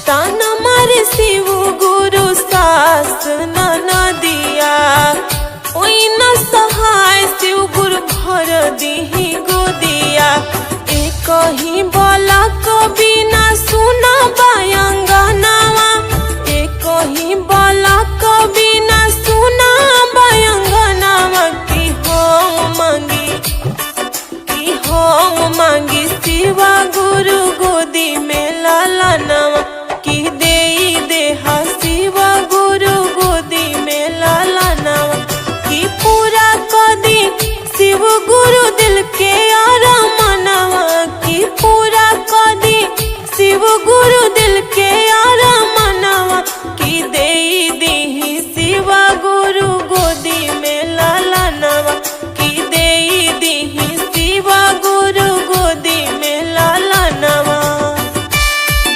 ताना मारे शिव गुरु सास नदिया ओई न सहाय शिव गुरु भर दीही गोदिया। एक ही बोला कभी ना सुना बायंगनावा, एक ही बोला कभी ना सुना बायंगनावा। हम मांगी शिवा गुरु गोदी में लालनावा, कि देई देहा शिवा गुरु गोदी में लालनावा। कि पूरा कदी शिव गुरु दिल के आरामनावा, कि पूरा कदी शिव गुरु दिल